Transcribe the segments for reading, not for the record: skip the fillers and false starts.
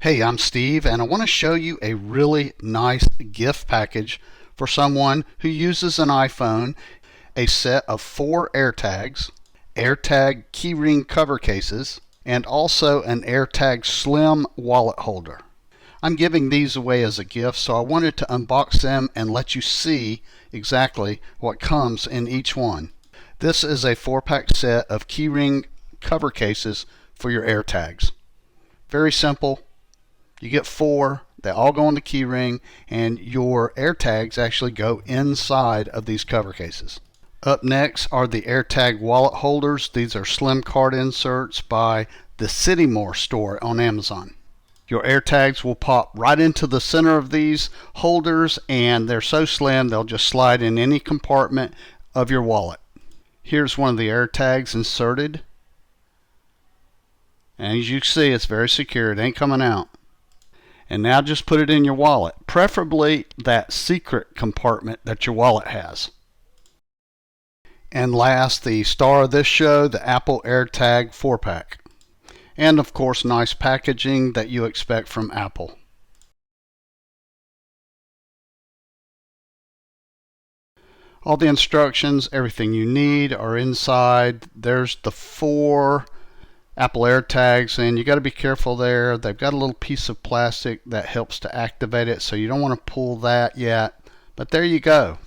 Hey, I'm Steve, and I want to show you a really nice gift package for someone who uses an iPhone. A set of 4 AirTags, AirTag Keyring cover cases, and also an AirTag Slim wallet holder. I'm giving these away as a gift, so I wanted to unbox them and let you see exactly what comes in each one. This is a 4-pack set of Keyring cover cases for your AirTags. Very simple. You get 4, they all go on the keyring, and your AirTags actually go inside of these cover cases. Up next are the AirTag wallet holders. These are slim card inserts by the City More store on Amazon. Your AirTags will pop right into the center of these holders, and they're so slim they'll just slide in any compartment of your wallet. Here's one of the AirTags inserted, and as you can see, it's very secure. It ain't coming out. And now just put it in your wallet, preferably that secret compartment that your wallet has. And last, the star of this show, the Apple AirTag Four-Pack. And of course, nice packaging that you expect from Apple. All the instructions, everything you need are inside. There's the 4 Apple AirTags, and you got to be careful there. They've got a little piece of plastic that helps to activate it, so you don't want to pull that yet. But there you go.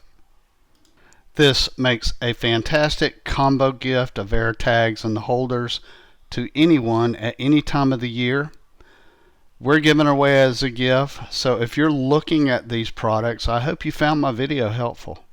This makes a fantastic combo gift of AirTags and the holders to anyone at any time of the year. We're giving away as a gift, so if you're looking at these products, I hope you found my video helpful.